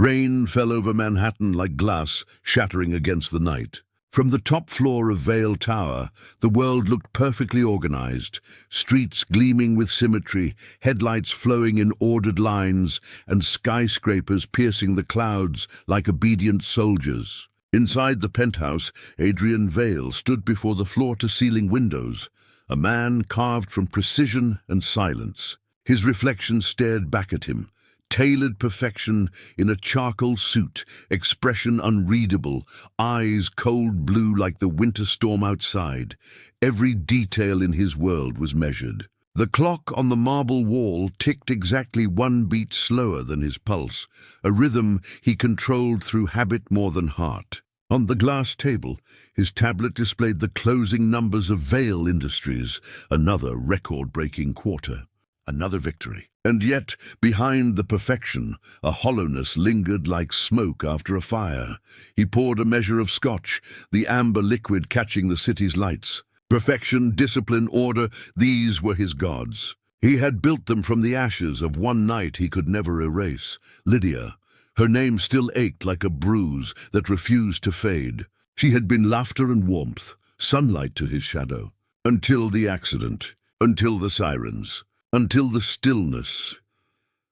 Rain fell over Manhattan like glass shattering against the night. From the top floor of Vale Tower, the world looked perfectly organized, streets gleaming with symmetry, headlights flowing in ordered lines, and skyscrapers piercing the clouds like obedient soldiers. Inside the penthouse, Adrian Vale stood before the floor-to-ceiling windows, a man carved from precision and silence. His reflection stared back at him, tailored perfection in a charcoal suit, expression unreadable, eyes cold blue like the winter storm outside. Every detail in his world was measured. The clock on the marble wall ticked exactly one beat slower than his pulse, a rhythm he controlled through habit more than heart. On the glass table, his tablet displayed the closing numbers of Vale Industries, another record-breaking quarter, another victory. And yet, behind the perfection, a hollowness lingered like smoke after a fire. He poured a measure of scotch, the amber liquid catching the city's lights. Perfection, discipline, order, these were his gods. He had built them from the ashes of one night he could never erase. Lydia. Her name still ached like a bruise that refused to fade. She had been laughter and warmth, sunlight to his shadow. Until the accident, until the sirens, until the stillness.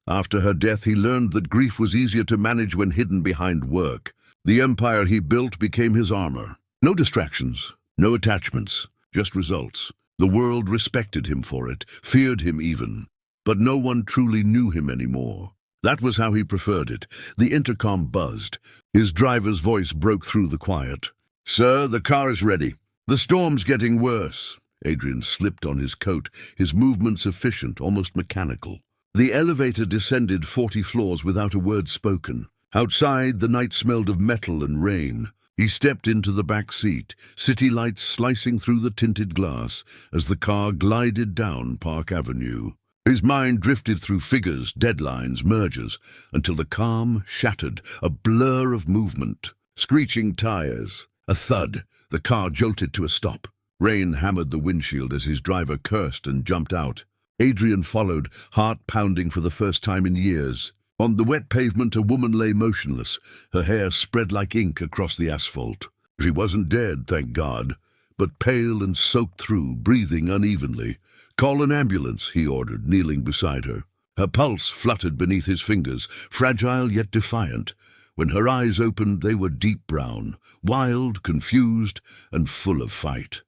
After her death, he learned that grief was easier to manage when hidden behind work. The empire he built became his armor. No distractions, no attachments, just results. The world respected him for it, feared him even. But no one truly knew him anymore. That was how he preferred it. The intercom buzzed. His driver's voice broke through the quiet. "Sir, the car is ready. The storm's getting worse." Adrian slipped on his coat, his movements efficient, almost mechanical. The elevator descended 40 floors without a word spoken. Outside, the night smelled of metal and rain. He stepped into the back seat, city lights slicing through the tinted glass as the car glided down Park Avenue. His mind drifted through figures, deadlines, mergers, until the calm shattered, a blur of movement. Screeching tires, a thud, the car jolted to a stop. Rain hammered the windshield as his driver cursed and jumped out. Adrian followed, heart pounding for the first time in years. On the wet pavement, a woman lay motionless, her hair spread like ink across the asphalt. She wasn't dead, thank God, but pale and soaked through, breathing unevenly. "Call an ambulance," he ordered, kneeling beside her. Her pulse fluttered beneath his fingers, fragile yet defiant. When her eyes opened, they were deep brown, wild, confused, and full of fight.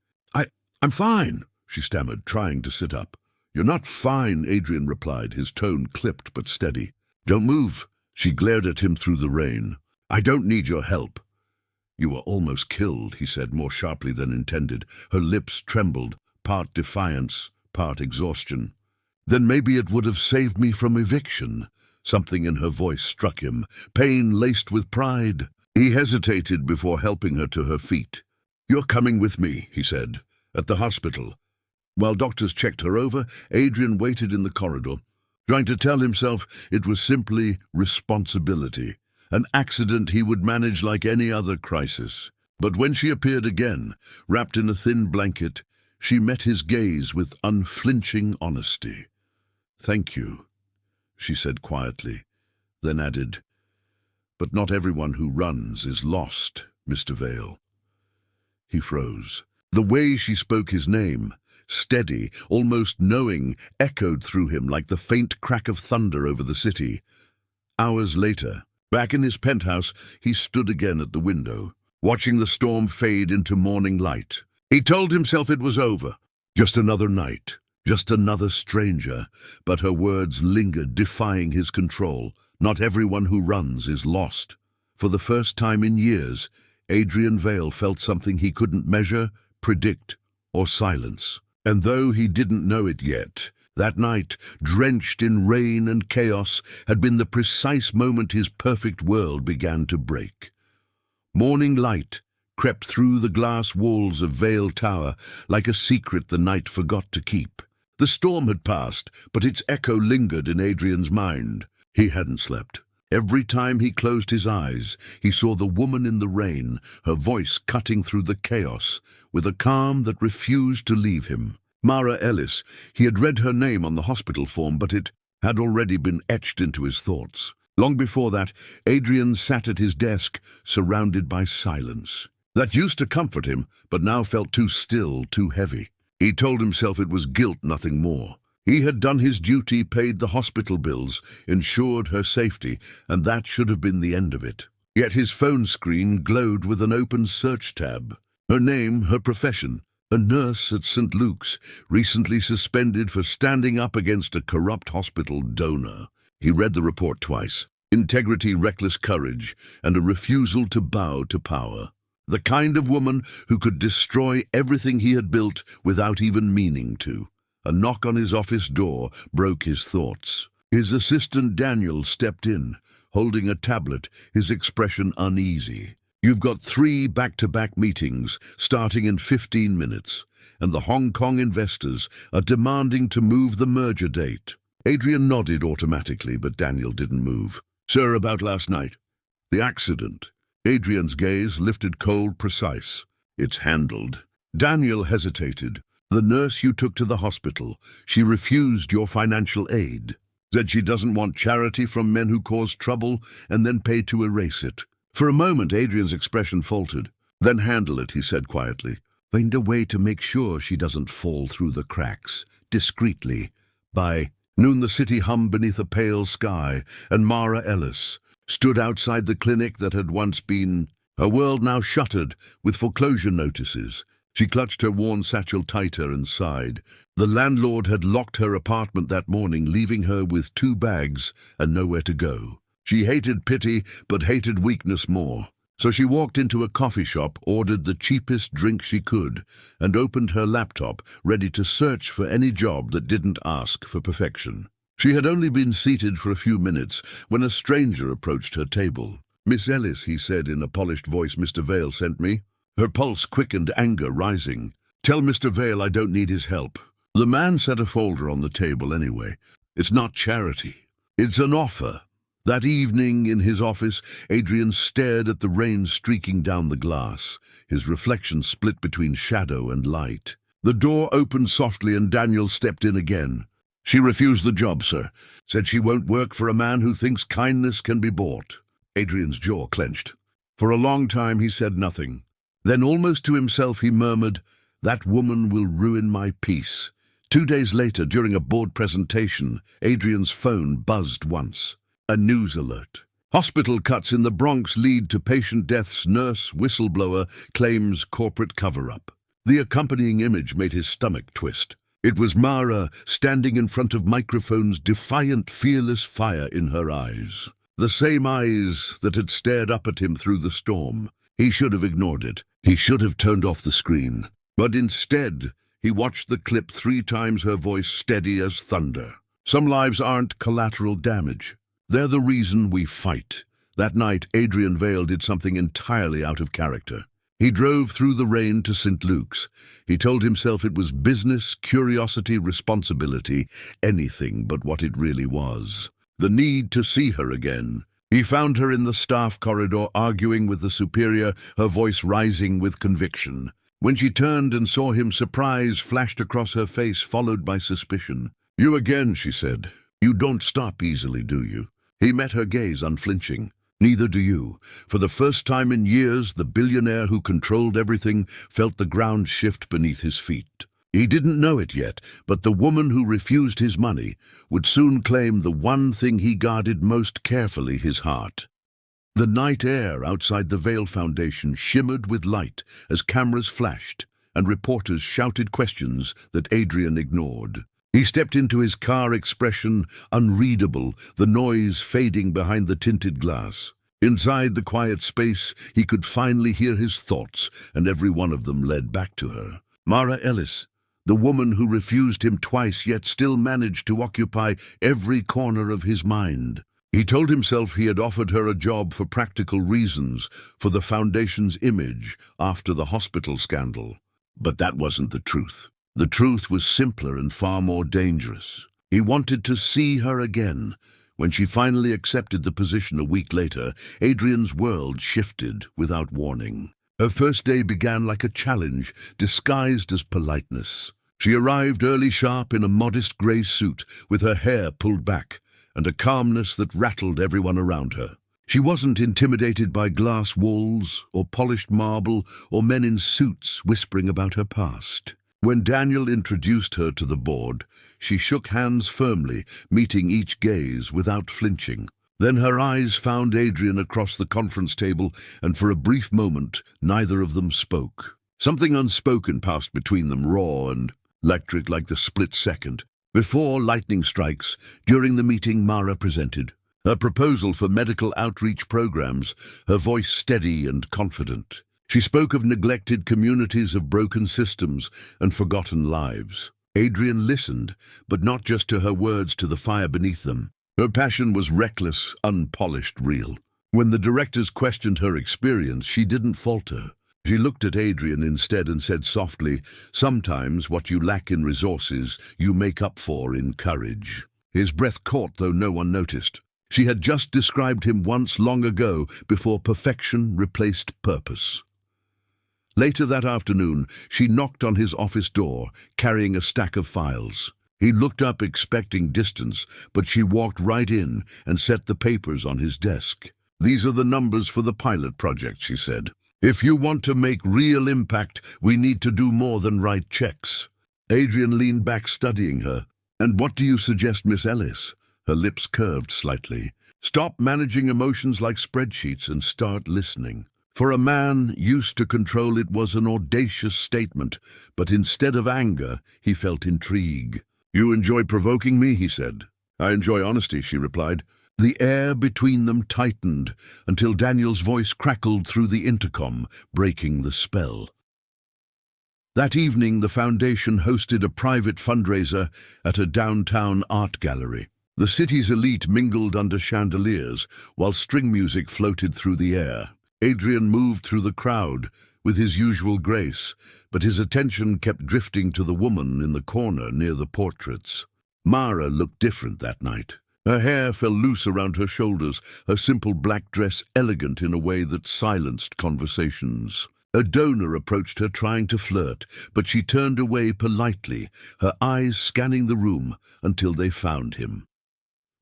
I'm fine," she stammered, trying to sit up. "You're not fine," Adrian replied, his tone clipped but steady. "Don't move." She glared at him through the rain. "I don't need your help." "You were almost killed," he said, more sharply than intended. Her lips trembled, part defiance, part exhaustion. "Then maybe it would have saved me from eviction." Something in her voice struck him, pain laced with pride. He hesitated before helping her to her feet. "You're coming with me," he said. "At the hospital." While doctors checked her over, Adrian waited in the corridor, trying to tell himself it was simply responsibility, an accident he would manage like any other crisis. But when she appeared again, wrapped in a thin blanket, she met his gaze with unflinching honesty. "Thank you," she said quietly, then added, "But not everyone who runs is lost, Mr. Vale." He froze. The way she spoke his name, steady, almost knowing, echoed through him like the faint crack of thunder over the city. Hours later, back in his penthouse, he stood again at the window, watching the storm fade into morning light. He told himself it was over. Just another night, just another stranger. But her words lingered, defying his control. Not everyone who runs is lost. For the first time in years, Adrian Vale felt something he couldn't measure, predict, or silence. And though he didn't know it yet, that night, drenched in rain and chaos, had been the precise moment his perfect world began to break. Morning light crept through the glass walls of Vale Tower like a secret the night forgot to keep. The storm had passed, but its echo lingered in Adrian's mind. He hadn't slept. Every time he closed his eyes, he saw the woman in the rain, her voice cutting through the chaos, with a calm that refused to leave him. Mara Ellis. He had read her name on the hospital form, but it had already been etched into his thoughts. Long before that, Adrian sat at his desk, surrounded by silence. That used to comfort him, but now felt too still, too heavy. He told himself it was guilt, nothing more. He had done his duty, paid the hospital bills, ensured her safety, and that should have been the end of it. Yet his phone screen glowed with an open search tab. Her name, her profession, a nurse at St. Luke's, recently suspended for standing up against a corrupt hospital donor. He read the report twice. Integrity, reckless courage, and a refusal to bow to power. The kind of woman who could destroy everything he had built without even meaning to. A knock on his office door broke his thoughts. His assistant Daniel stepped in, holding a tablet, his expression uneasy. "You've got 3 back-to-back meetings starting in 15 minutes, and the Hong Kong investors are demanding to move the merger date." Adrian nodded automatically, but Daniel didn't move. "Sir, about last night." "The accident." Adrian's gaze lifted cold, precise. "It's handled." Daniel hesitated. "The nurse you took to the hospital, she refused your financial aid. Said she doesn't want charity from men who cause trouble and then pay to erase it." For a moment, Adrian's expression faltered. "Then handle it," he said quietly. "Find a way to make sure she doesn't fall through the cracks, discreetly." By noon, the city hummed beneath a pale sky, and Mara Ellis stood outside the clinic that had once been her world, now shuttered with foreclosure notices. She clutched her worn satchel tighter and sighed. The landlord had locked her apartment that morning, leaving her with 2 bags and nowhere to go. She hated pity, but hated weakness more. So she walked into a coffee shop, ordered the cheapest drink she could, and opened her laptop, ready to search for any job that didn't ask for perfection. She had only been seated for a few minutes when a stranger approached her table. "Miss Ellis," he said in a polished voice, "Mr. Vale sent me." Her pulse quickened, anger rising. "Tell Mr. Vale I don't need his help." The man set a folder on the table anyway. "It's not charity. It's an offer." That evening in his office, Adrian stared at the rain streaking down the glass, his reflection split between shadow and light. The door opened softly and Daniel stepped in again. "She refused the job, sir. Said she won't work for a man who thinks kindness can be bought." Adrian's jaw clenched. For a long time he said nothing. Then, almost to himself, he murmured, "That woman will ruin my peace." 2 days later, during a board presentation, Adrian's phone buzzed once. A news alert. "Hospital cuts in the Bronx lead to patient deaths. Nurse whistleblower claims corporate cover-up." The accompanying image made his stomach twist. It was Mara standing in front of microphones, defiant, fearless fire in her eyes. The same eyes that had stared up at him through the storm. He should have ignored it. He should have turned off the screen. But instead, he watched the clip 3 times, her voice steady as thunder. "Some lives aren't collateral damage. They're the reason we fight." That night, Adrian Vale did something entirely out of character. He drove through the rain to St. Luke's. He told himself it was business, curiosity, responsibility, anything but what it really was. The need to see her again. He found her in the staff corridor, arguing with the superior, her voice rising with conviction. When she turned and saw him, surprise flashed across her face, followed by suspicion. "You again," she said. "You don't stop easily, do you?" He met her gaze, unflinching. "Neither do you." For the first time in years, the billionaire who controlled everything felt the ground shift beneath his feet. He didn't know it yet, but the woman who refused his money would soon claim the one thing he guarded most carefully, his heart. The night air outside the Vale Foundation shimmered with light as cameras flashed and reporters shouted questions that Adrian ignored. He stepped into his car, expression unreadable, the noise fading behind the tinted glass. Inside the quiet space, he could finally hear his thoughts, and every one of them led back to her. Mara Ellis, the woman who refused him twice yet still managed to occupy every corner of his mind. He told himself he had offered her a job for practical reasons, for the Foundation's image after the hospital scandal. But that wasn't the truth. The truth was simpler and far more dangerous. He wanted to see her again. When she finally accepted the position a week later, Adrian's world shifted without warning. Her first day began like a challenge, disguised as politeness. She arrived early, sharp, in a modest grey suit, with her hair pulled back, and a calmness that rattled everyone around her. She wasn't intimidated by glass walls or polished marble or men in suits whispering about her past. When Daniel introduced her to the board, she shook hands firmly, meeting each gaze without flinching. Then her eyes found Adrian across the conference table, and for a brief moment, neither of them spoke. Something unspoken passed between them, raw and electric like the split second. Before lightning strikes, during the meeting, Mara presented her proposal for medical outreach programs, her voice steady and confident. She spoke of neglected communities, of broken systems and forgotten lives. Adrian listened, but not just to her words, to the fire beneath them. Her passion was reckless, unpolished, real. When the directors questioned her experience, she didn't falter. She looked at Adrian instead and said softly, "Sometimes what you lack in resources, you make up for in courage." His breath caught, though no one noticed. She had just described him once, long ago, before perfection replaced purpose. Later that afternoon, she knocked on his office door, carrying a stack of files. He looked up, expecting distance, but she walked right in and set the papers on his desk. "These are the numbers for the pilot project," she said. "If you want to make real impact, we need to do more than write checks." Adrian leaned back, studying her. "And what do you suggest, Miss Ellis?" Her lips curved slightly. "Stop managing emotions like spreadsheets and start listening." For a man used to control, it was an audacious statement, but instead of anger, he felt intrigue. "You enjoy provoking me," he said. "I enjoy honesty," she replied. The air between them tightened until Daniel's voice crackled through the intercom, breaking the spell. That evening, the foundation hosted a private fundraiser at a downtown art gallery. The city's elite mingled under chandeliers, while string music floated through the air. Adrian moved through the crowd with his usual grace, but his attention kept drifting to the woman in the corner near the portraits. Mara looked different that night. Her hair fell loose around her shoulders, her simple black dress elegant in a way that silenced conversations. A donor approached her, trying to flirt, but she turned away politely, her eyes scanning the room until they found him.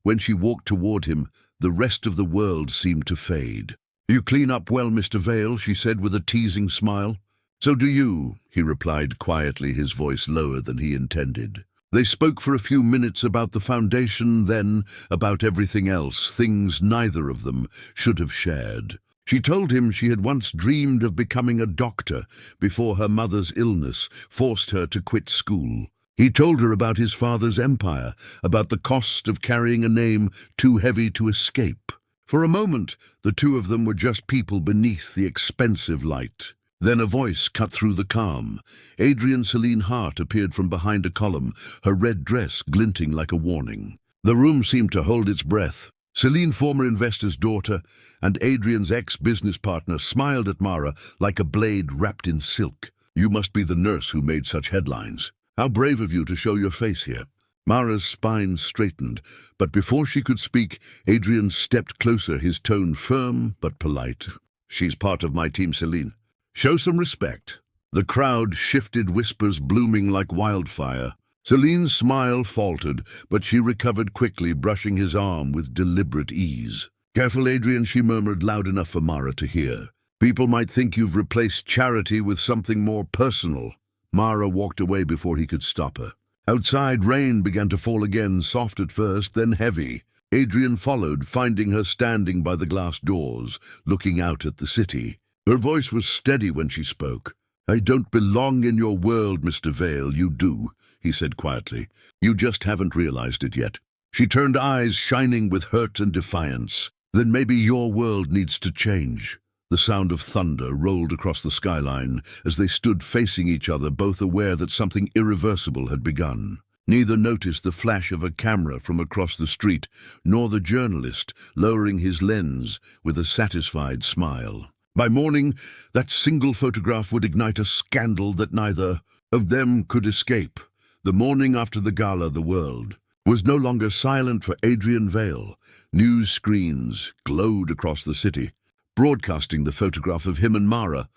When she walked toward him, the rest of the world seemed to fade. "You clean up well, Mr. Vale," she said with a teasing smile. "So do you," he replied quietly, his voice lower than he intended. They spoke for a few minutes about the foundation, then about everything else, things neither of them should have shared. She told him she had once dreamed of becoming a doctor before her mother's illness forced her to quit school. He told her about his father's empire, about the cost of carrying a name too heavy to escape. For a moment, the two of them were just people beneath the expensive light. Then a voice cut through the calm. Adrian Celine Hart appeared from behind a column, her red dress glinting like a warning. The room seemed to hold its breath. Celine, former investor's daughter, and Adrian's ex-business partner, smiled at Mara like a blade wrapped in silk. "You must be the nurse who made such headlines. How brave of you to show your face here." Mara's spine straightened, but before she could speak, Adrian stepped closer, his tone firm but polite. "She's part of my team, Celine. Show some respect." The crowd shifted, whispers blooming like wildfire. Celine's smile faltered, but she recovered quickly, brushing his arm with deliberate ease. "Careful, Adrian," she murmured, loud enough for Mara to hear. "People might think you've replaced charity with something more personal." Mara walked away before he could stop her. Outside, rain began to fall again, soft at first, then heavy. Adrian followed, finding her standing by the glass doors, looking out at the city. Her voice was steady when she spoke. "I don't belong in your world, Mr. Vale. You do," he said quietly. "You just haven't realized it yet." She turned, eyes shining with hurt and defiance. "Then maybe your world needs to change." The sound of thunder rolled across the skyline as they stood facing each other, both aware that something irreversible had begun. Neither noticed the flash of a camera from across the street, nor the journalist lowering his lens with a satisfied smile. By morning, that single photograph would ignite a scandal that neither of them could escape. The morning after the gala, the world was no longer silent for Adrian Vale. News screens glowed across the city, broadcasting the photograph of him and Mara,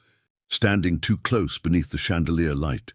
standing too close beneath the chandelier light.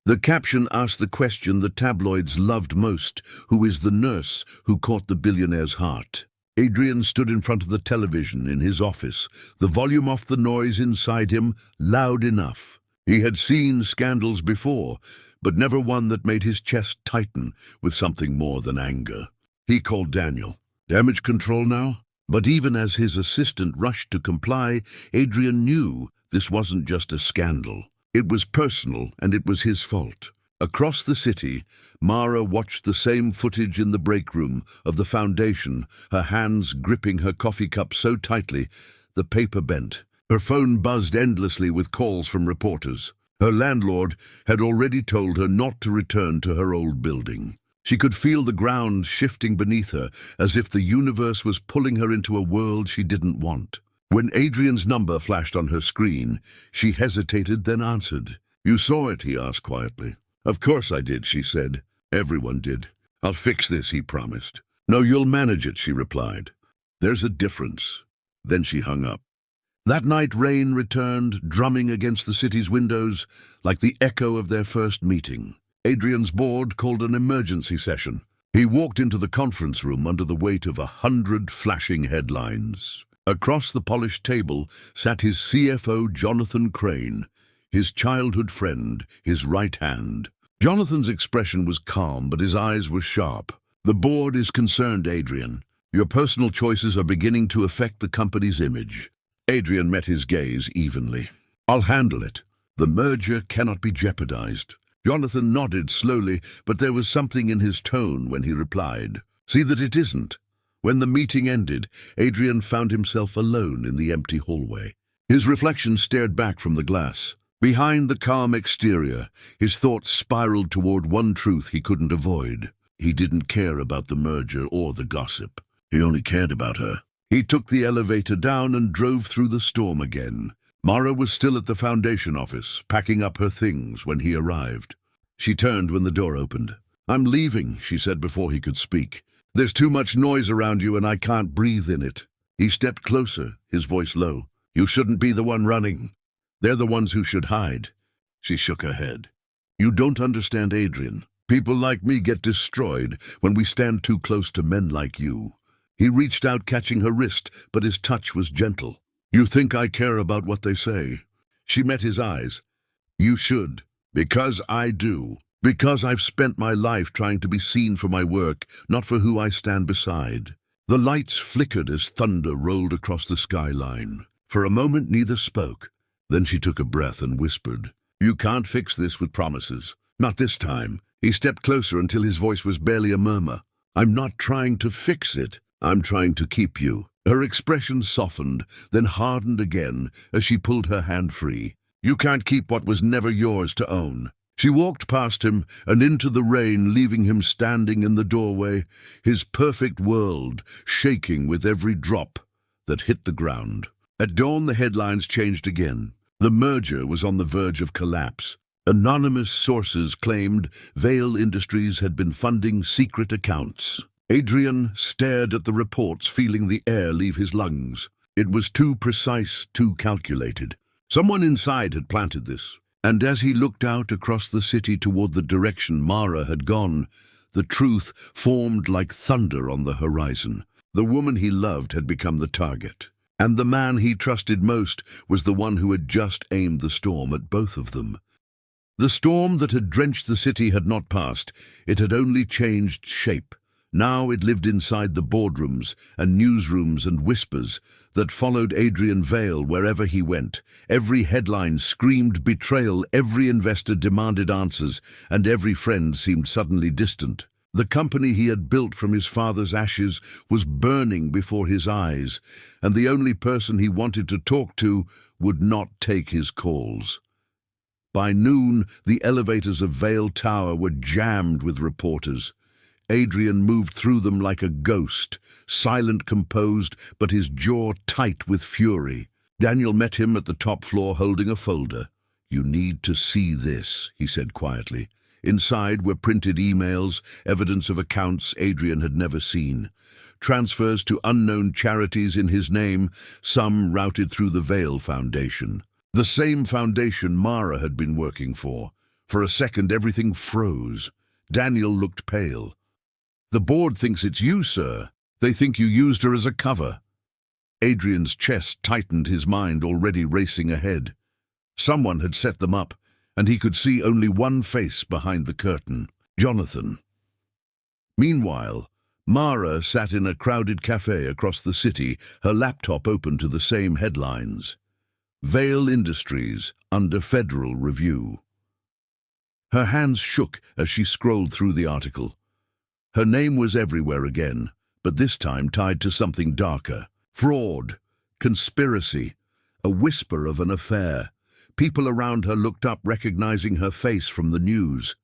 The caption asked the question the tabloids loved most: who is the nurse who caught the billionaire's heart? Adrian stood in front of the television in his office, the volume off the noise inside him loud enough. He had seen scandals before, but never one that made his chest tighten with something more than anger. He called Daniel. Damage control now? But even as his assistant rushed to comply, Adrian knew this wasn't just a scandal. It was personal, and it was his fault. Across the city, Mara watched the same footage in the break room of the foundation, her hands gripping her coffee cup so tightly the paper bent. Her phone buzzed endlessly with calls from reporters. Her landlord had already told her not to return to her old building. She could feel the ground shifting beneath her, as if the universe was pulling her into a world she didn't want. When Adrian's number flashed on her screen, she hesitated, then answered. "You saw it?" he asked quietly. "Of course I did," she said. "Everyone did. I'll fix this," he promised. "No, you'll manage it," she replied. "There's a difference." Then she hung up. That night rain returned, drumming against the city's windows like the echo of their first meeting. Adrian's board called an emergency session. He walked into the conference room under the weight of 100 flashing headlines. Across the polished table sat his CFO, Jonathan Crane, his childhood friend, his right hand. Jonathan's expression was calm, but his eyes were sharp. "The board is concerned, Adrian. Your personal choices are beginning to affect the company's image." Adrian met his gaze evenly. "I'll handle it. The merger cannot be jeopardized." Jonathan nodded slowly, but there was something in his tone when he replied, "See that it isn't." When the meeting ended, Adrian found himself alone in the empty hallway. His reflection stared back from the glass. Behind the calm exterior, his thoughts spiraled toward one truth he couldn't avoid. He didn't care about the merger or the gossip. He only cared about her. He took the elevator down and drove through the storm again. Mara was still at the foundation office, packing up her things when he arrived. She turned when the door opened. "I'm leaving," she said before he could speak. "There's too much noise around you and I can't breathe in it." He stepped closer, his voice low. "You shouldn't be the one running. They're the ones who should hide." She shook her head. "You don't understand, Adrian. People like me get destroyed when we stand too close to men like you." He reached out, catching her wrist, but his touch was gentle. "You think I care about what they say?" She met his eyes. "You should. Because I do. Because I've spent my life trying to be seen for my work, not for who I stand beside." The lights flickered as thunder rolled across the skyline. For a moment neither spoke. Then she took a breath and whispered, "You can't fix this with promises. Not this time." He stepped closer until his voice was barely a murmur. "I'm not trying to fix it. I'm trying to keep you." Her expression softened, then hardened again as she pulled her hand free. "You can't keep what was never yours to own." She walked past him and into the rain, leaving him standing in the doorway, his perfect world shaking with every drop that hit the ground. At dawn, the headlines changed again. The merger was on the verge of collapse. Anonymous sources claimed Vale Industries had been funding secret accounts. Adrian stared at the reports, feeling the air leave his lungs. It was too precise, too calculated. Someone inside had planted this. And as he looked out across the city toward the direction Mara had gone, the truth formed like thunder on the horizon. The woman he loved had become the target, and the man he trusted most was the one who had just aimed the storm at both of them. The storm that had drenched the city had not passed. It had only changed shape. Now it lived inside the boardrooms and newsrooms and whispers that followed Adrian Vale wherever he went. Every headline screamed betrayal, every investor demanded answers, and every friend seemed suddenly distant. The company he had built from his father's ashes was burning before his eyes, and the only person he wanted to talk to would not take his calls. By noon, the elevators of Vale Tower were jammed with reporters. Adrian moved through them like a ghost, silent, composed, but his jaw tight with fury. Daniel met him at the top floor holding a folder. "You need to see this," he said quietly. Inside were printed emails, evidence of accounts Adrian had never seen. Transfers to unknown charities in his name, some routed through the Vale Foundation. The same foundation Mara had been working for. For a second, everything froze. Daniel looked pale. "The board thinks it's you, sir. They think you used her as a cover." Adrian's chest tightened, his mind already racing ahead. Someone had set them up, and he could see only one face behind the curtain: Jonathan. Meanwhile, Mara sat in a crowded cafe across the city, her laptop open to the same headlines. Vale Industries under federal review. Her hands shook as she scrolled through the article. Her name was everywhere again, but this time tied to something darker. Fraud, conspiracy, a whisper of an affair. People around her looked up, recognizing her face from the news.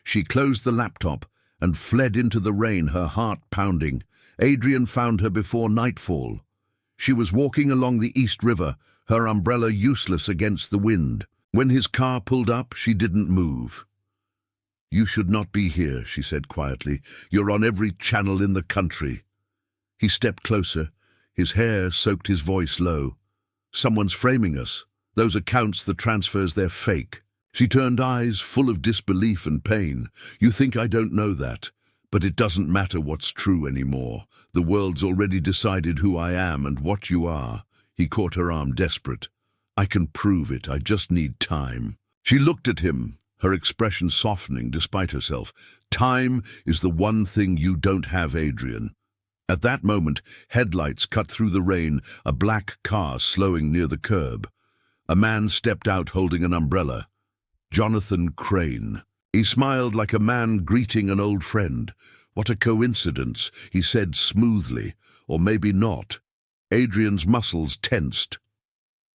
She closed the laptop and fled into the rain, her heart pounding. Adrian found her before nightfall. She was walking along the East River, her umbrella useless against the wind. When his car pulled up, she didn't move. "You should not be here," she said quietly. "You're on every channel in the country." He stepped closer. His hair soaked, his voice low. "Someone's framing us. Those accounts, the transfers, they're fake." She turned, eyes full of disbelief and pain. "You think I don't know that? But it doesn't matter what's true anymore. The world's already decided who I am and what you are." He caught her arm, desperate. "I can prove it. I just need time." She looked at him, her expression softening despite herself. "Time is the one thing you don't have, Adrian." At that moment, headlights cut through the rain, a black car slowing near the curb. A man stepped out holding an umbrella. Jonathan Crane. He smiled like a man greeting an old friend. "What a coincidence," he said smoothly. "Or maybe not." Adrian's muscles tensed.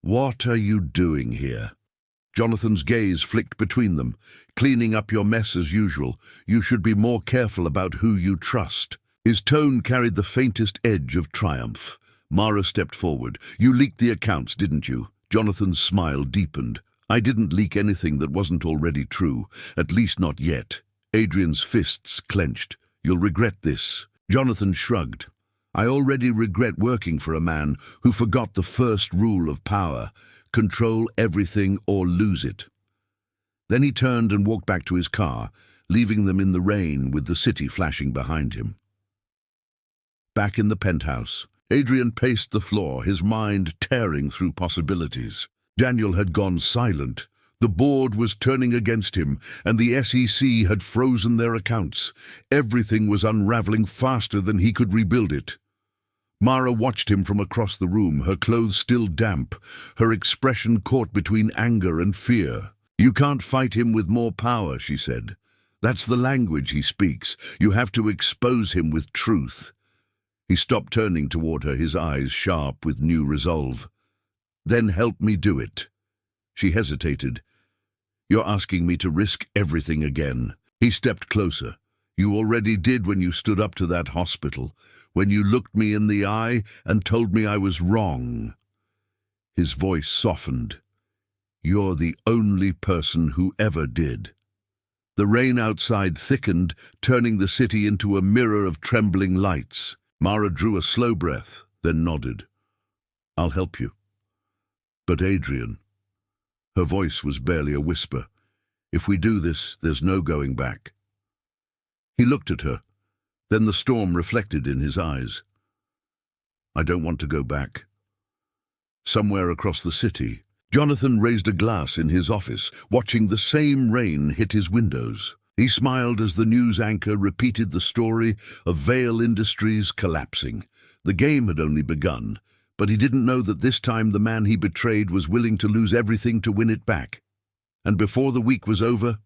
"What are you doing here?" Jonathan's gaze flicked between them. "Cleaning up your mess as usual. You should be more careful about who you trust." His tone carried the faintest edge of triumph. Mara stepped forward. "You leaked the accounts, didn't you?" Jonathan's smile deepened. "I didn't leak anything that wasn't already true, at least not yet." Adrian's fists clenched. "You'll regret this." Jonathan shrugged. "I already regret working for a man who forgot the first rule of power: control everything or lose it." Then he turned and walked back to his car, leaving them in the rain with the city flashing behind him. Back in the penthouse, Adrian paced the floor, his mind tearing through possibilities. Daniel had gone silent. The board was turning against him, and the SEC had frozen their accounts. Everything was unraveling faster than he could rebuild it. Mara watched him from across the room, her clothes still damp, her expression caught between anger and fear. "You can't fight him with more power," she said. "That's the language he speaks. You have to expose him with truth." He stopped, turning toward her, his eyes sharp with new resolve. "Then help me do it." She hesitated. "You're asking me to risk everything again." He stepped closer. "You already did when you stood up to that hospital, when you looked me in the eye and told me I was wrong." His voice softened. "You're the only person who ever did." The rain outside thickened, turning the city into a mirror of trembling lights. Mara drew a slow breath, then nodded. "I'll help you." "But Adrian," her voice was barely a whisper, "if we do this, there's no going back." He looked at her, then the storm reflected in his eyes. "I don't want to go back." Somewhere across the city, Jonathan raised a glass in his office, watching the same rain hit his windows. He smiled as the news anchor repeated the story of Vale Industries collapsing. The game had only begun, but he didn't know that this time the man he betrayed was willing to lose everything to win it back. And before the week was over,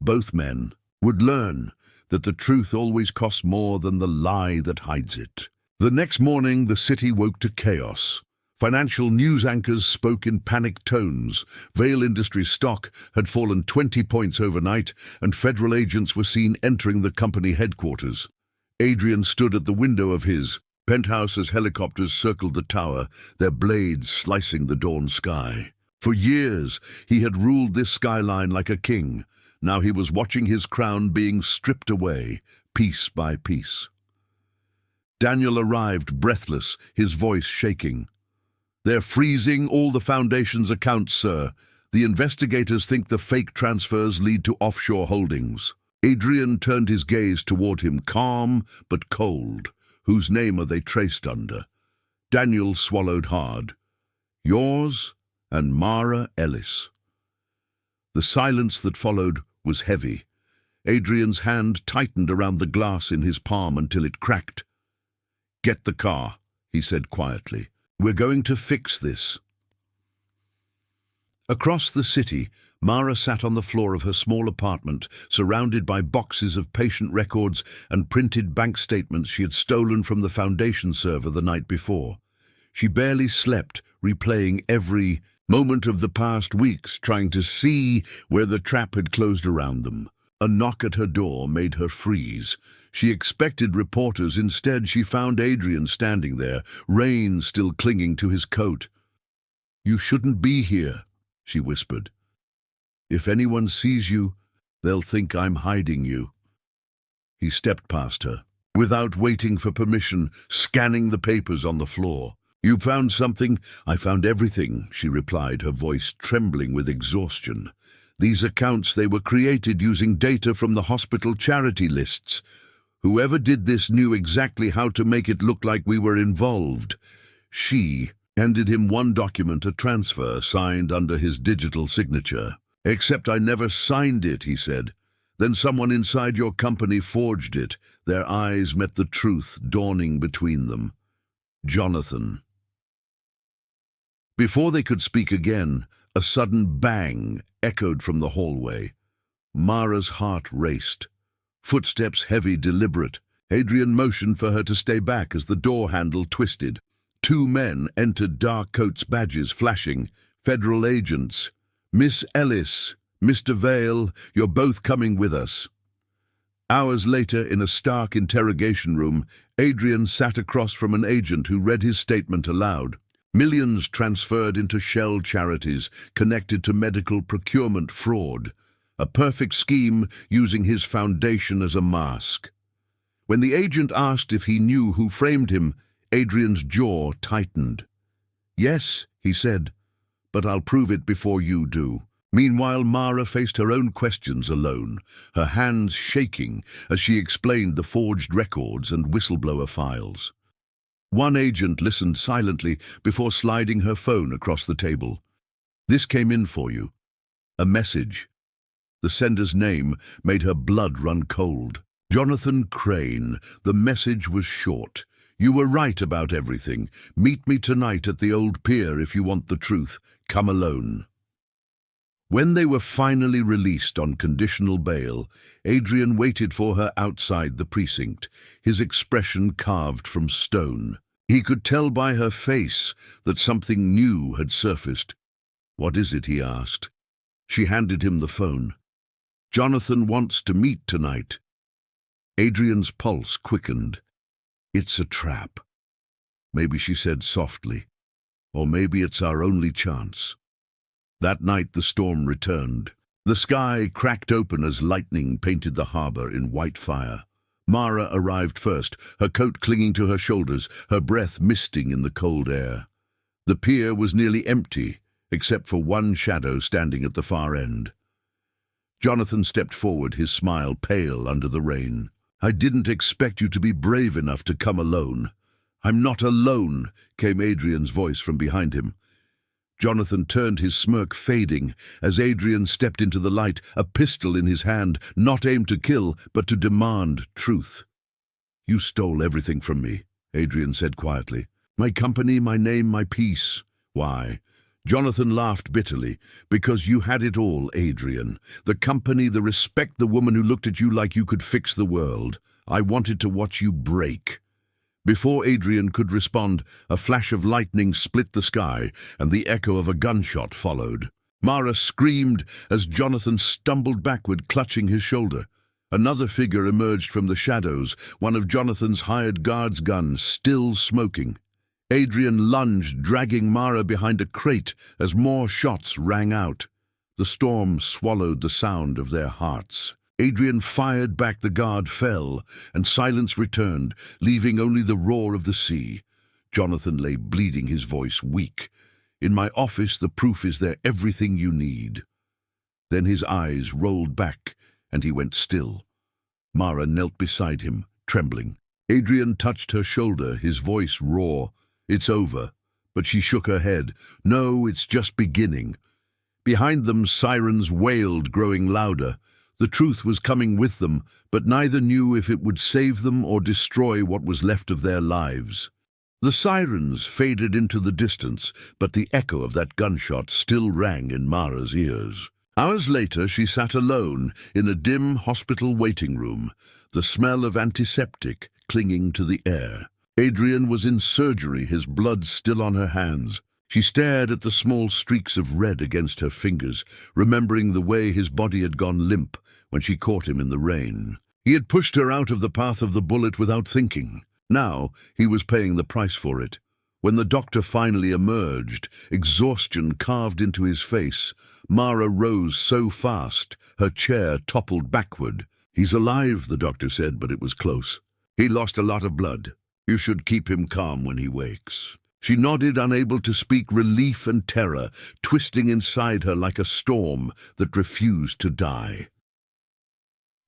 both men would learn that the truth always costs more than the lie that hides it. The next morning, the city woke to chaos. Financial news anchors spoke in panicked tones. Vale Industries stock had fallen 20 points overnight, and federal agents were seen entering the company headquarters. Adrian stood at the window of his penthouse as helicopters circled the tower, their blades slicing the dawn sky. For years, he had ruled this skyline like a king. Now he was watching his crown being stripped away, piece by piece. Daniel arrived, breathless, his voice shaking. "They're freezing all the Foundation's accounts, sir. The investigators think the fake transfers lead to offshore holdings. Adrian turned his gaze toward him, calm but cold. Whose name are they traced under? Daniel swallowed hard. Yours and Mara Ellis. The silence that followed was heavy. Adrian's hand tightened around the glass in his palm until it cracked. "Get the car," he said quietly. "We're going to fix this." Across the city, Mara sat on the floor of her small apartment, surrounded by boxes of patient records and printed bank statements she had stolen from the Foundation server the night before. She barely slept, replaying every moment of the past weeks, trying to see where the trap had closed around them. A knock at her door made her freeze. She expected reporters. Instead, she found Adrian standing there, rain still clinging to his coat. "You shouldn't be here," she whispered. "If anyone sees you, they'll think I'm hiding you." He stepped past her, without waiting for permission, scanning the papers on the floor. "You found something?" "I found everything," she replied, her voice trembling with exhaustion. "These accounts, they were created using data from the hospital charity lists. Whoever did this knew exactly how to make it look like we were involved." She handed him one document, a transfer signed under his digital signature. "Except I never signed it," he said. "Then someone inside your company forged it." Their eyes met, the truth dawning between them. Jonathan. Before they could speak again, a sudden bang echoed from the hallway. Mara's heart raced. Footsteps heavy, deliberate. Adrian motioned for her to stay back as the door handle twisted. Two men entered, dark coats, badges flashing. Federal agents. "Miss Ellis, Mr. Vale, you're both coming with us." Hours later, in a stark interrogation room, Adrian sat across from an agent who read his statement aloud. Millions transferred into shell charities connected to medical procurement fraud. A perfect scheme using his foundation as a mask. When the agent asked if he knew who framed him, Adrian's jaw tightened. "Yes," he said, "but I'll prove it before you do." Meanwhile, Mara faced her own questions alone, her hands shaking as she explained the forged records and whistleblower files. One agent listened silently before sliding her phone across the table. "This came in for you. A message." The sender's name made her blood run cold. Jonathan Crane. The message was short. "You were right about everything. Meet me tonight at the old pier if you want the truth. Come alone." When they were finally released on conditional bail, Adrian waited for her outside the precinct, his expression carved from stone. He could tell by her face that something new had surfaced. "What is it?" he asked. She handed him the phone. "Jonathan wants to meet tonight." Adrian's pulse quickened. "It's a trap." "Maybe," she said softly. "Or maybe it's our only chance." That night the storm returned. The sky cracked open as lightning painted the harbor in white fire. Mara arrived first, her coat clinging to her shoulders, her breath misting in the cold air. The pier was nearly empty, except for one shadow standing at the far end. Jonathan stepped forward, his smile pale under the rain. "I didn't expect you to be brave enough to come alone." "I'm not alone," came Adrian's voice from behind him. Jonathan turned, his smirk fading, as Adrian stepped into the light, a pistol in his hand, not aimed to kill, but to demand truth. "You stole everything from me," Adrian said quietly. "My company, my name, my peace." "Why?" Jonathan laughed bitterly. "Because you had it all, Adrian. The company, the respect, the woman who looked at you like you could fix the world. I wanted to watch you break." Before Adrian could respond, a flash of lightning split the sky, and the echo of a gunshot followed. Mara screamed as Jonathan stumbled backward, clutching his shoulder. Another figure emerged from the shadows, one of Jonathan's hired guards' guns, still smoking. Adrian lunged, dragging Mara behind a crate as more shots rang out. The storm swallowed the sound of their hearts. Adrian fired back, the guard fell, and silence returned, leaving only the roar of the sea. Jonathan lay bleeding, his voice weak. In my office, the proof is there, everything you need." Then his eyes rolled back, and he went still. Mara knelt beside him, trembling. Adrian touched her shoulder, his voice raw. "It's over." But she shook her head. "No, it's just beginning." Behind them, sirens wailed, growing louder. The truth was coming with them, but neither knew if it would save them or destroy what was left of their lives. The sirens faded into the distance, but the echo of that gunshot still rang in Mara's ears. Hours later, she sat alone in a dim hospital waiting room, the smell of antiseptic clinging to the air. Adrian was in surgery, his blood still on her hands. She stared at the small streaks of red against her fingers, remembering the way his body had gone limp when she caught him in the rain. He had pushed her out of the path of the bullet without thinking. Now he was paying the price for it. When the doctor finally emerged, exhaustion carved into his face, Mara rose so fast, her chair toppled backward. "He's alive," the doctor said, but it was close. "He lost a lot of blood. You should keep him calm when he wakes." She nodded, unable to speak, relief and terror twisting inside her like a storm that refused to die.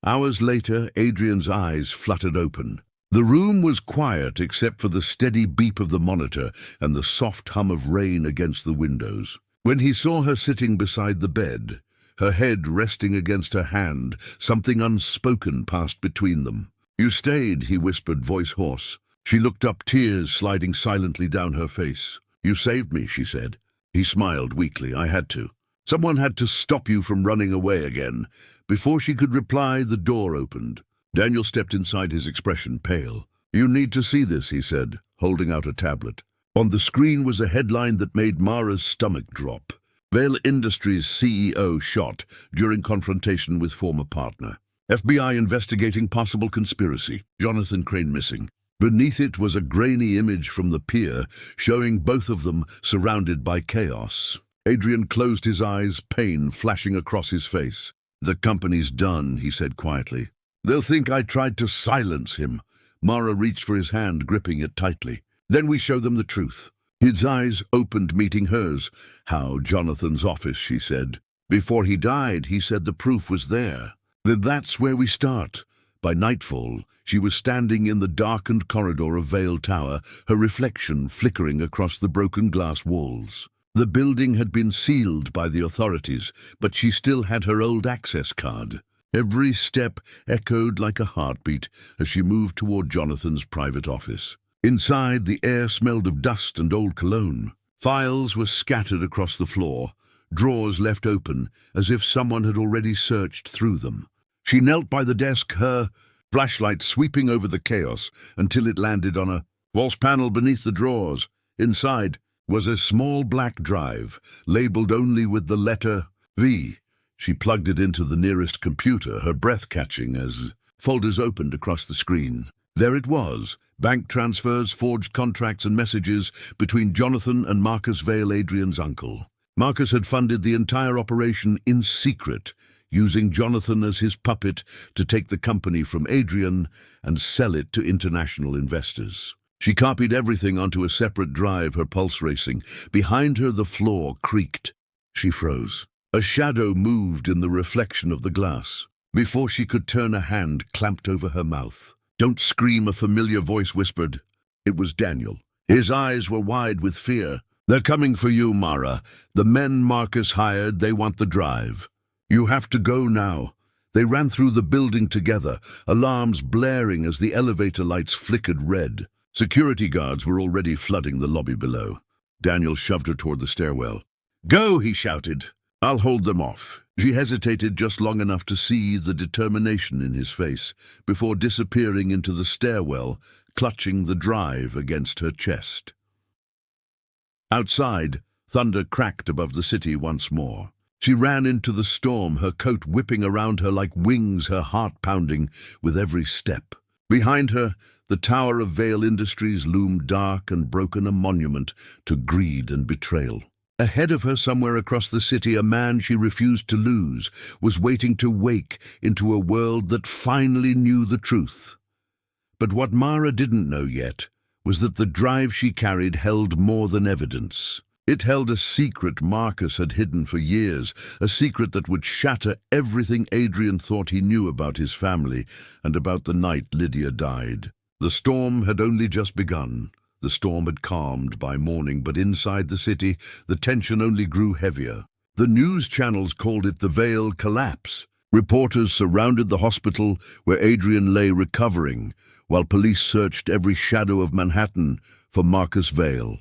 Hours later, Adrian's eyes fluttered open. The room was quiet except for the steady beep of the monitor and the soft hum of rain against the windows. When he saw her sitting beside the bed, her head resting against her hand, something unspoken passed between them. "You stayed," he whispered, voice hoarse. She looked up, tears sliding silently down her face. "You saved me," she said. He smiled weakly. "I had to. Someone had to stop you from running away again." Before she could reply, the door opened. Daniel stepped inside, his expression pale. "You need to see this," he said, holding out a tablet. On the screen was a headline that made Mara's stomach drop. Vale Industries CEO shot during confrontation with former partner. FBI investigating possible conspiracy. Jonathan Crane missing. Beneath it was a grainy image from the pier, showing both of them surrounded by chaos. Adrian closed his eyes, pain flashing across his face. "The company's done," he said quietly. "They'll think I tried to silence him." Mara reached for his hand, gripping it tightly. "Then we show them the truth." His eyes opened, meeting hers. "How, Jonathan's office," she said. "Before he died, he said the proof was there." "Then that's where we start." By nightfall, she was standing in the darkened corridor of Vale Tower, her reflection flickering across the broken glass walls. The building had been sealed by the authorities, but she still had her old access card. Every step echoed like a heartbeat as she moved toward Jonathan's private office. Inside, the air smelled of dust and old cologne. Files were scattered across the floor, drawers left open as if someone had already searched through them. She knelt by the desk, her flashlight sweeping over the chaos until it landed on a false panel beneath the drawers. Inside was a small black drive, labeled only with the letter V. She plugged it into the nearest computer, her breath catching as folders opened across the screen. There it was, bank transfers, forged contracts and messages between Jonathan and Marcus Vale, Adrian's uncle. Marcus had funded the entire operation in secret, using Jonathan as his puppet to take the company from Adrian and sell it to international investors. She copied everything onto a separate drive, her pulse racing. Behind her, the floor creaked. She froze. A shadow moved in the reflection of the glass. Before she could turn, a hand clamped over her mouth. "Don't scream," a familiar voice whispered. It was Daniel. His eyes were wide with fear. "They're coming for you, Mara. The men Marcus hired, they want the drive. You have to go now." They ran through the building together, alarms blaring as the elevator lights flickered red. Security guards were already flooding the lobby below. Daniel shoved her toward the stairwell. "Go," he shouted. "I'll hold them off." She hesitated just long enough to see the determination in his face before disappearing into the stairwell, clutching the drive against her chest. Outside, thunder cracked above the city once more. She ran into the storm, her coat whipping around her like wings, her heart pounding with every step. Behind her, the tower of Vale Industries loomed dark and broken, a monument to greed and betrayal. Ahead of her, somewhere across the city, a man she refused to lose was waiting to wake into a world that finally knew the truth. But what Mara didn't know yet was that the drive she carried held more than evidence. It held a secret Marcus had hidden for years, a secret that would shatter everything Adrian thought he knew about his family and about the night Lydia died. The storm had only just begun. The storm had calmed by morning, but inside the city, the tension only grew heavier. The news channels called it the Vale collapse. Reporters surrounded the hospital where Adrian lay recovering, while police searched every shadow of Manhattan for Marcus Vale.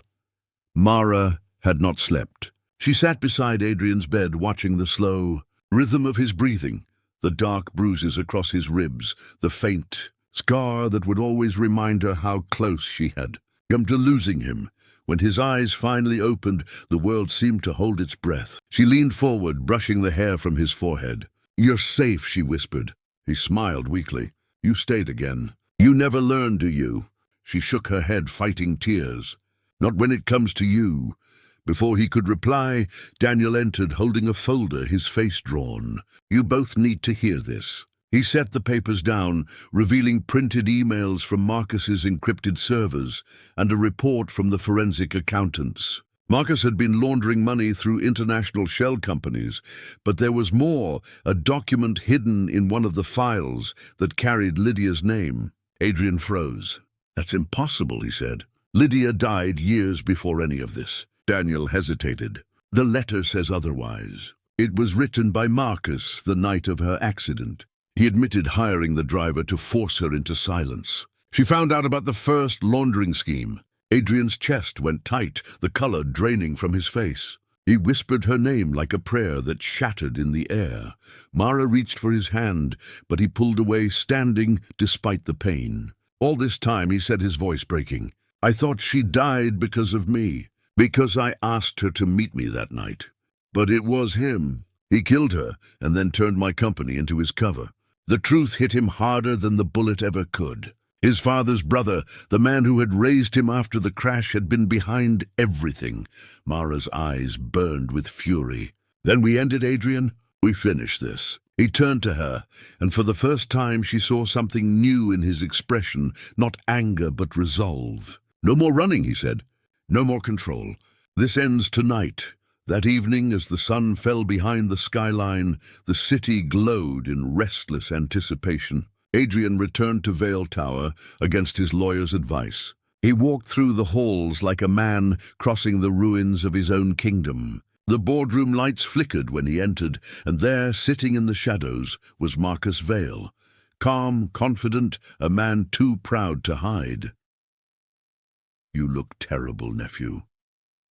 Mara had not slept. She sat beside Adrian's bed, watching the slow rhythm of his breathing, the dark bruises across his ribs, the faint scar that would always remind her how close she had come to losing him. When his eyes finally opened, the world seemed to hold its breath. She leaned forward, brushing the hair from his forehead. "You're safe," she whispered. He smiled weakly. "You stayed again. You never learn, do you?" She shook her head, fighting tears. "Not when it comes to you." Before he could reply, Daniel entered, holding a folder, his face drawn. "You both need to hear this." He set the papers down, revealing printed emails from Marcus's encrypted servers and a report from the forensic accountants. Marcus had been laundering money through international shell companies, but there was more, a document hidden in one of the files that carried Lydia's name. Adrian froze. "That's impossible," he said. "Lydia died years before any of this." Daniel hesitated. "The letter says otherwise. It was written by Marcus the night of her accident. He admitted hiring the driver to force her into silence. She found out about the first laundering scheme." Adrian's chest went tight, the color draining from his face. He whispered her name like a prayer that shattered in the air. Mara reached for his hand, but he pulled away, standing despite the pain. "All this time," he said, his voice breaking, "I thought she died because of me, because I asked her to meet me that night. But it was him. He killed her and then turned my company into his cover." The truth hit him harder than the bullet ever could. His father's brother, the man who had raised him after the crash, had been behind everything. Mara's eyes burned with fury. "Then we ended, Adrian. We finished this." He turned to her, and for the first time she saw something new in his expression, not anger but resolve. "No more running," he said. "No more control. This ends tonight." That evening, as the sun fell behind the skyline, the city glowed in restless anticipation. Adrian returned to Vale Tower against his lawyer's advice. He walked through the halls like a man crossing the ruins of his own kingdom. The boardroom lights flickered when he entered, and there, sitting in the shadows, was Marcus Vale. Calm, confident, a man too proud to hide. "You look terrible, nephew,"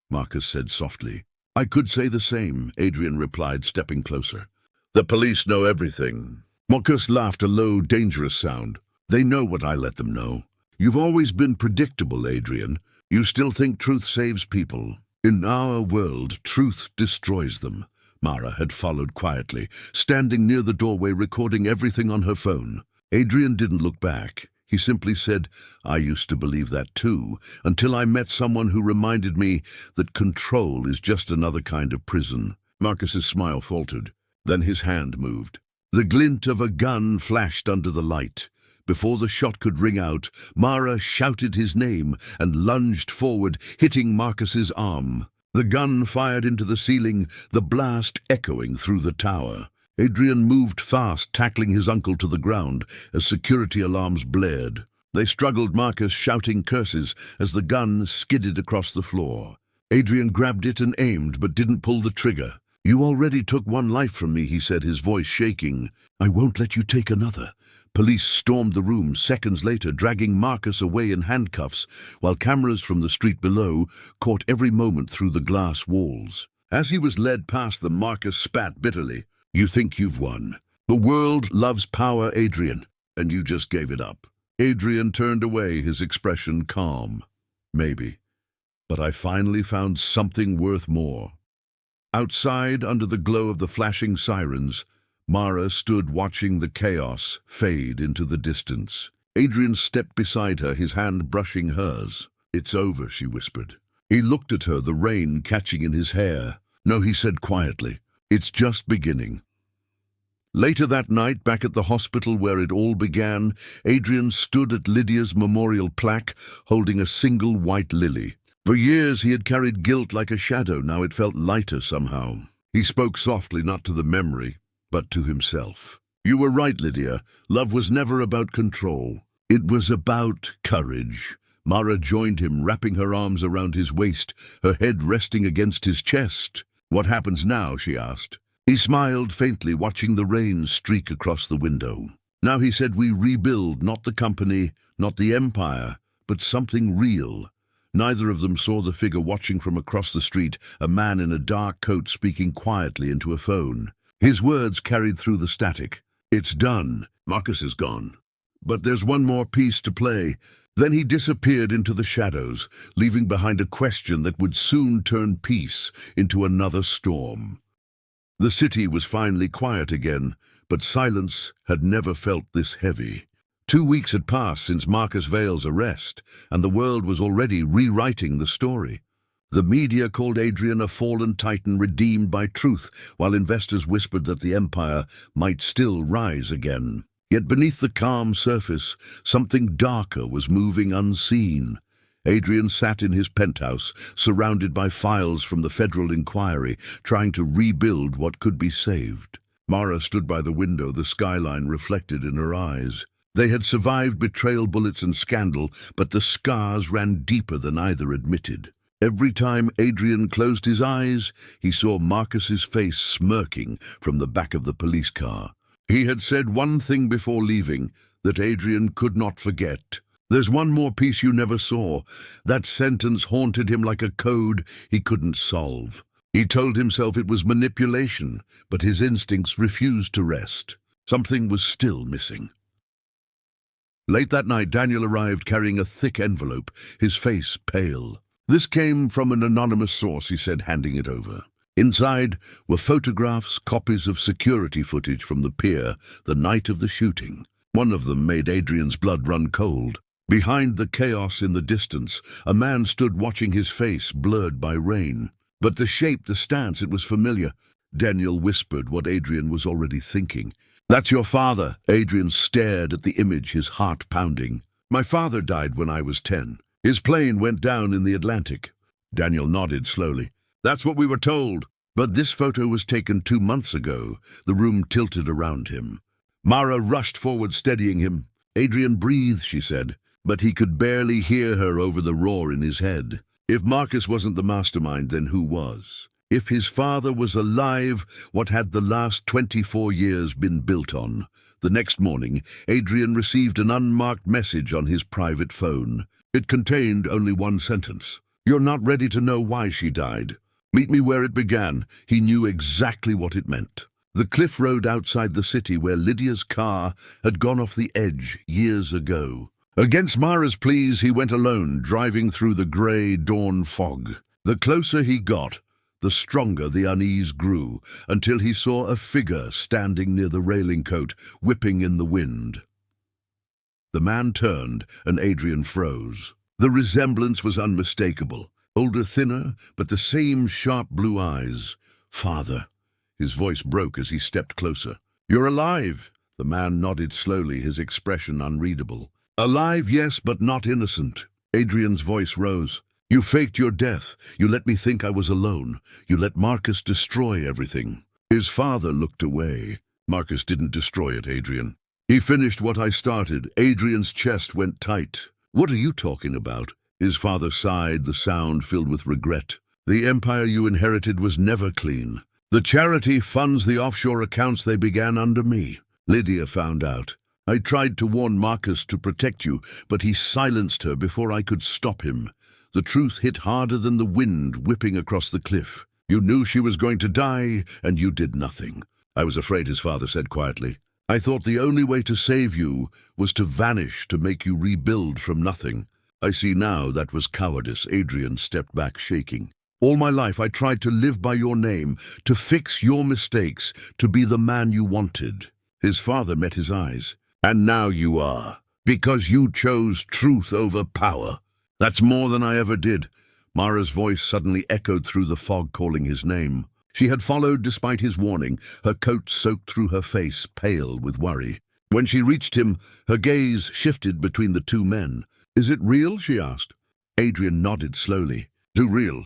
Marcus said softly. "I could say the same," Adrian replied, stepping closer. "The police know everything." Marcus laughed, a low, dangerous sound. "They know what I let them know. You've always been predictable, Adrian. You still think truth saves people. In our world, truth destroys them." Mara had followed quietly, standing near the doorway, recording everything on her phone. Adrian didn't look back. He simply said, "I used to believe that too, until I met someone who reminded me that control is just another kind of prison." Marcus's smile faltered. Then his hand moved. The glint of a gun flashed under the light. Before the shot could ring out, Mara shouted his name and lunged forward, hitting Marcus's arm. The gun fired into the ceiling, the blast echoing through the tower. Adrian moved fast, tackling his uncle to the ground as security alarms blared. They struggled, Marcus shouting curses as the gun skidded across the floor. Adrian grabbed it and aimed, but didn't pull the trigger. "You already took one life from me," he said, his voice shaking. "I won't let you take another." Police stormed the room seconds later, dragging Marcus away in handcuffs, while cameras from the street below caught every moment through the glass walls. As he was led past them, Marcus spat bitterly. "You think you've won. The world loves power, Adrian, and you just gave it up." Adrian turned away, his expression calm. "Maybe, but I finally found something worth more." Outside, under the glow of the flashing sirens, Mara stood watching the chaos fade into the distance. Adrian stepped beside her, his hand brushing hers. "It's over," she whispered. He looked at her, the rain catching in his hair. "No," he said quietly. "It's just beginning." Later that night, back at the hospital where it all began, Adrian stood at Lydia's memorial plaque, holding a single white lily. For years he had carried guilt like a shadow, now it felt lighter somehow. He spoke softly, not to the memory, but to himself. You were right, Lydia. Love was never about control. It was about courage. Mara joined him, wrapping her arms around his waist, her head resting against his chest. What happens now? She asked. He smiled faintly, watching the rain streak across the window. Now, he said, we rebuild, not the company, not the empire, but something real. Neither of them saw the figure watching from across the street, a man in a dark coat speaking quietly into a phone. His words carried through the static. It's done. Marcus is gone. But there's one more piece to play. Then he disappeared into the shadows, leaving behind a question that would soon turn peace into another storm. The city was finally quiet again, but silence had never felt this heavy. 2 weeks had passed since Marcus Vale's arrest, and the world was already rewriting the story. The media called Adrian a fallen titan redeemed by truth, while investors whispered that the empire might still rise again. Yet beneath the calm surface, something darker was moving unseen. Adrian sat in his penthouse, surrounded by files from the federal inquiry, trying to rebuild what could be saved. Mara stood by the window, the skyline reflected in her eyes. They had survived betrayal, bullets, and scandal, but the scars ran deeper than either admitted. Every time Adrian closed his eyes, he saw Marcus's face smirking from the back of the police car. He had said one thing before leaving that Adrian could not forget. There's one more piece you never saw. That sentence haunted him like a code he couldn't solve. He told himself it was manipulation, but his instincts refused to rest. Something was still missing. Late that night, Daniel arrived carrying a thick envelope, his face pale. This came from an anonymous source, he said, handing it over. Inside were photographs, copies of security footage from the pier the night of the shooting. One of them made Adrian's blood run cold. Behind the chaos in the distance, a man stood watching, his face blurred by rain. But the shape, the stance, it was familiar. Daniel whispered what Adrian was already thinking. That's your father. Adrian stared at the image, his heart pounding. My father died when I was 10. His plane went down in the Atlantic. Daniel nodded slowly. That's what we were told. But this photo was taken 2 months ago. The room tilted around him. Mara rushed forward, steadying him. Adrian, breathe, she said, but he could barely hear her over the roar in his head. If Marcus wasn't the mastermind, then who was? If his father was alive, what had the last 24 years been built on? The next morning, Adrian received an unmarked message on his private phone. It contained only one sentence. You're not ready to know why she died. Meet me where it began. He knew exactly what it meant. The cliff road outside the city where Lydia's car had gone off the edge years ago. Against Mara's pleas, he went alone, driving through the grey dawn fog. The closer he got, the stronger the unease grew, until he saw a figure standing near the railing coat, whipping in the wind. The man turned, and Adrian froze. The resemblance was unmistakable. Older, thinner, but the same sharp blue eyes. Father. His voice broke as he stepped closer. You're alive. The man nodded slowly, his expression unreadable. Alive, yes, but not innocent. Adrian's voice rose. You faked your death. You let me think I was alone. You let Marcus destroy everything. His father looked away. Marcus didn't destroy it, Adrian. He finished what I started. Adrian's chest went tight. What are you talking about? His father sighed, the sound filled with regret. The empire you inherited was never clean. The charity funds the offshore accounts they began under me. Lydia found out. I tried to warn Marcus to protect you, but he silenced her before I could stop him. The truth hit harder than the wind whipping across the cliff. You knew she was going to die, and you did nothing. I was afraid, his father said quietly. I thought the only way to save you was to vanish, to make you rebuild from nothing. I see now that was cowardice. Adrian stepped back, shaking. All my life I tried to live by your name, to fix your mistakes, to be the man you wanted. His father met his eyes. And now you are, because you chose truth over power. That's more than I ever did. Mara's voice suddenly echoed through the fog, calling his name. She had followed despite his warning, her coat soaked through her face, pale with worry. When she reached him, her gaze shifted between the two men. Is it real? She asked. Adrian nodded slowly. Too real.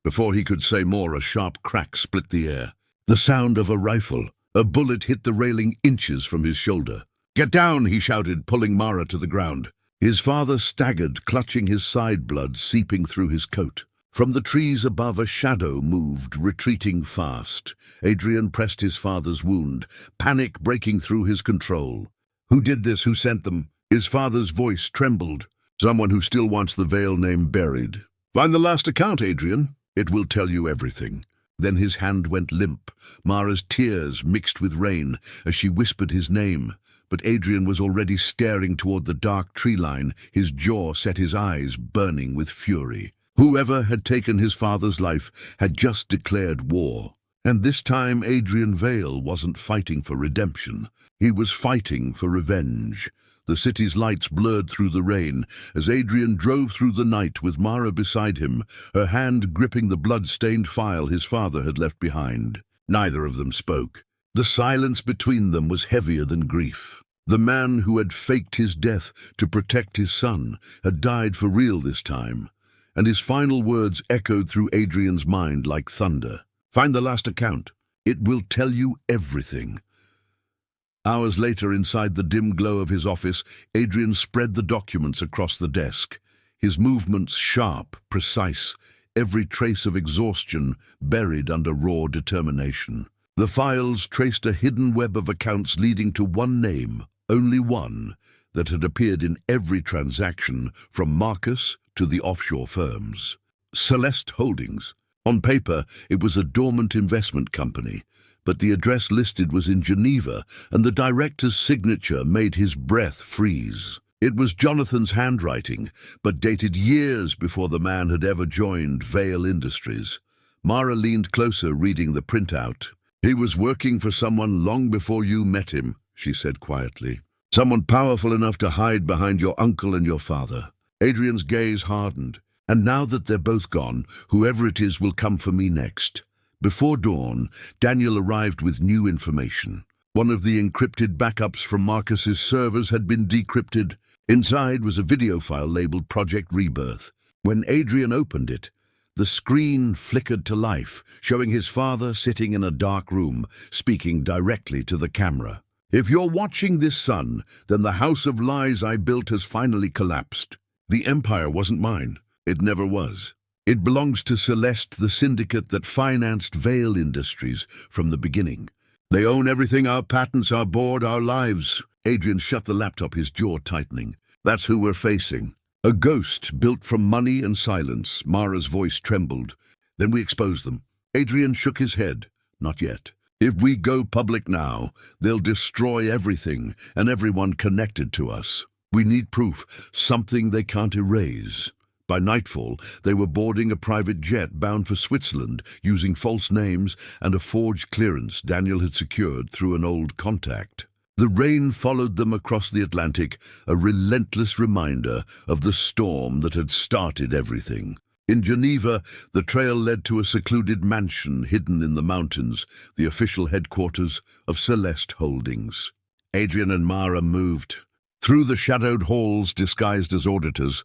Before he could say more, a sharp crack split the air. The sound of a rifle. A bullet hit the railing inches from his shoulder. "Get down," he shouted, pulling Mara to the ground. His father staggered, clutching his side blood seeping through his coat. From the trees above, a shadow moved, retreating fast. Adrian pressed his father's wound, panic breaking through his control. "Who did this? Who sent them?" His father's voice trembled. "Someone who still wants the Vale name buried. Find the last account, Adrian. It will tell you everything." Then his hand went limp. Mara's tears mixed with rain as she whispered his name. But Adrian was already staring toward the dark tree line, his jaw set, his eyes burning with fury. Whoever had taken his father's life had just declared war. And this time Adrian Vale wasn't fighting for redemption. He was fighting for revenge. The city's lights blurred through the rain as Adrian drove through the night with Mara beside him, her hand gripping the blood-stained file his father had left behind. Neither of them spoke. The silence between them was heavier than grief. The man who had faked his death to protect his son had died for real this time, and his final words echoed through Adrian's mind like thunder. "Find the last account. It will tell you everything." Hours later, inside the dim glow of his office, Adrian spread the documents across the desk. His movements sharp, precise, every trace of exhaustion buried under raw determination. The files traced a hidden web of accounts leading to one name, only one, that had appeared in every transaction from Marcus to the offshore firms. Celeste Holdings. On paper, it was a dormant investment company, but the address listed was in Geneva, and the director's signature made his breath freeze. It was Jonathan's handwriting, but dated years before the man had ever joined Vale Industries. Mara leaned closer, reading the printout. "He was working for someone long before you met him," she said quietly. "Someone powerful enough to hide behind your uncle and your father." Adrian's gaze hardened. "And now that they're both gone, whoever it is will come for me next." Before dawn, Daniel arrived with new information. One of the encrypted backups from Marcus's servers had been decrypted. Inside was a video file labeled Project Rebirth. When Adrian opened it, the screen flickered to life, showing his father sitting in a dark room, speaking directly to the camera. "If you're watching this, son, then the house of lies I built has finally collapsed. The empire wasn't mine. It never was. It belongs to Celeste, the syndicate that financed Vale Industries from the beginning. They own everything, our patents, our board, our lives." Adrian shut the laptop, his jaw tightening. "That's who we're facing. A ghost built from money and silence." Mara's voice trembled. "Then we expose them." Adrian shook his head. "Not yet. If we go public now, they'll destroy everything and everyone connected to us. We need proof, something they can't erase." By nightfall, they were boarding a private jet bound for Switzerland, using false names and a forged clearance Daniel had secured through an old contact. The rain followed them across the Atlantic, a relentless reminder of the storm that had started everything. In Geneva, the trail led to a secluded mansion hidden in the mountains, the official headquarters of Celeste Holdings. Adrian and Mara moved through the shadowed halls disguised as auditors,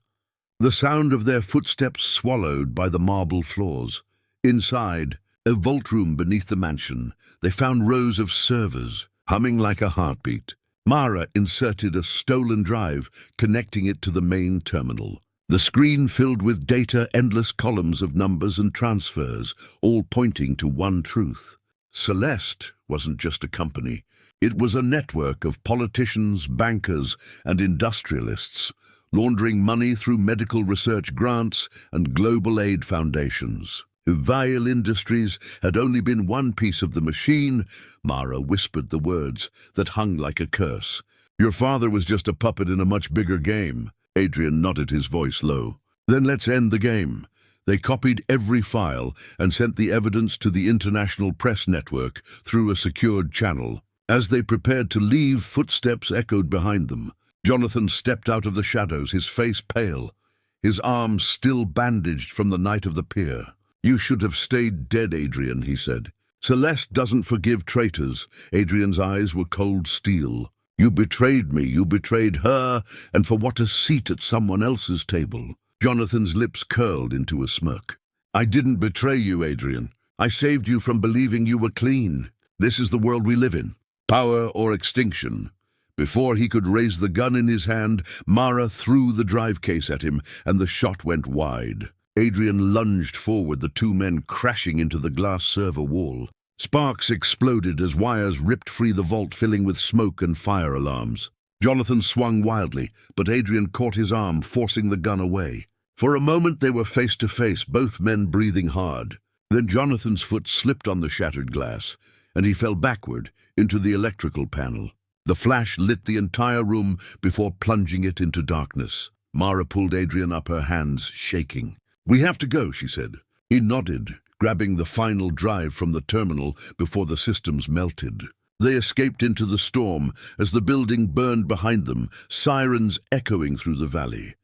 the sound of their footsteps swallowed by the marble floors. Inside, a vault room beneath the mansion, they found rows of servers, humming like a heartbeat. Mara inserted a stolen drive, connecting it to the main terminal. The screen filled with data, endless columns of numbers and transfers, all pointing to one truth. Celeste wasn't just a company. It was a network of politicians, bankers, and industrialists, laundering money through medical research grants and global aid foundations. If Vale Industries had only been one piece of the machine, Mara whispered the words that hung like a curse. "Your father was just a puppet in a much bigger game." Adrian nodded, his voice low. "Then let's end the game." They copied every file and sent the evidence to the international press network through a secured channel. As they prepared to leave, footsteps echoed behind them. Jonathan stepped out of the shadows, his face pale, his arms still bandaged from the night of the pier. "You should have stayed dead, Adrian," he said. "Celeste doesn't forgive traitors." Adrian's eyes were cold steel. "You betrayed me, you betrayed her, and for what, a seat at someone else's table." Jonathan's lips curled into a smirk. I didn't betray you, Adrian. I saved you from believing you were clean. This is the world we live in. Power or extinction. Before he could raise the gun in his hand, Mara threw the drive case at him, and the shot went wide. Adrian lunged forward, the two men crashing into the glass server wall. Sparks exploded as wires ripped free the vault, filling with smoke and fire alarms. Jonathan swung wildly, but Adrian caught his arm, forcing the gun away. For a moment they were face to face, both men breathing hard. Then Jonathan's foot slipped on the shattered glass, and he fell backward into the electrical panel. The flash lit the entire room before plunging it into darkness. Mara pulled Adrian up, her hands shaking. "We have to go," she said. He nodded, grabbing the final drive from the terminal before the systems melted. They escaped into the storm as the building burned behind them, sirens echoing through the valley.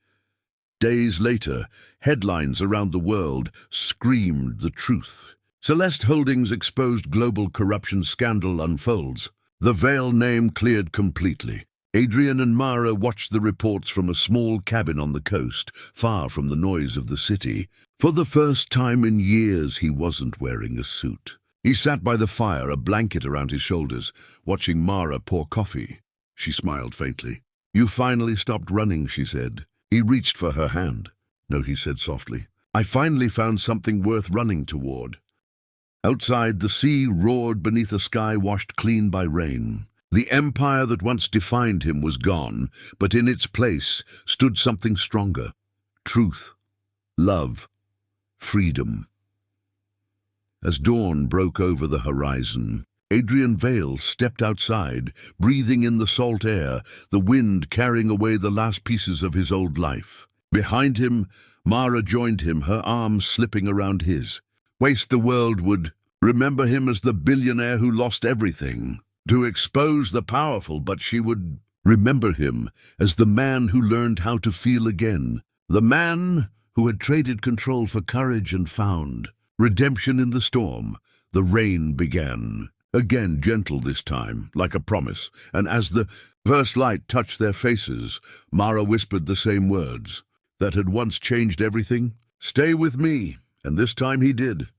Days later, headlines around the world screamed the truth. Celeste Holdings exposed global corruption scandal unfolds. The Vale name cleared completely. Adrian and Mara watched the reports from a small cabin on the coast, far from the noise of the city. For the first time in years, he wasn't wearing a suit. He sat by the fire, a blanket around his shoulders, watching Mara pour coffee. She smiled faintly. "You finally stopped running," she said. He reached for her hand. "No," he said softly. "I finally found something worth running toward." Outside, the sea roared beneath a sky washed clean by rain. The empire that once defined him was gone, but in its place stood something stronger. Truth, love, freedom. As dawn broke over the horizon, Adrian Vale stepped outside, breathing in the salt air, the wind carrying away the last pieces of his old life. Behind him, Mara joined him, her arms slipping around his. The world would remember him as the billionaire who lost everything, to expose the powerful, but she would remember him as the man who learned how to feel again, the man who had traded control for courage and found redemption in the storm. The rain began, again gentle this time, like a promise, and as the first light touched their faces, Mara whispered the same words that had once changed everything. "Stay with me," and this time he did.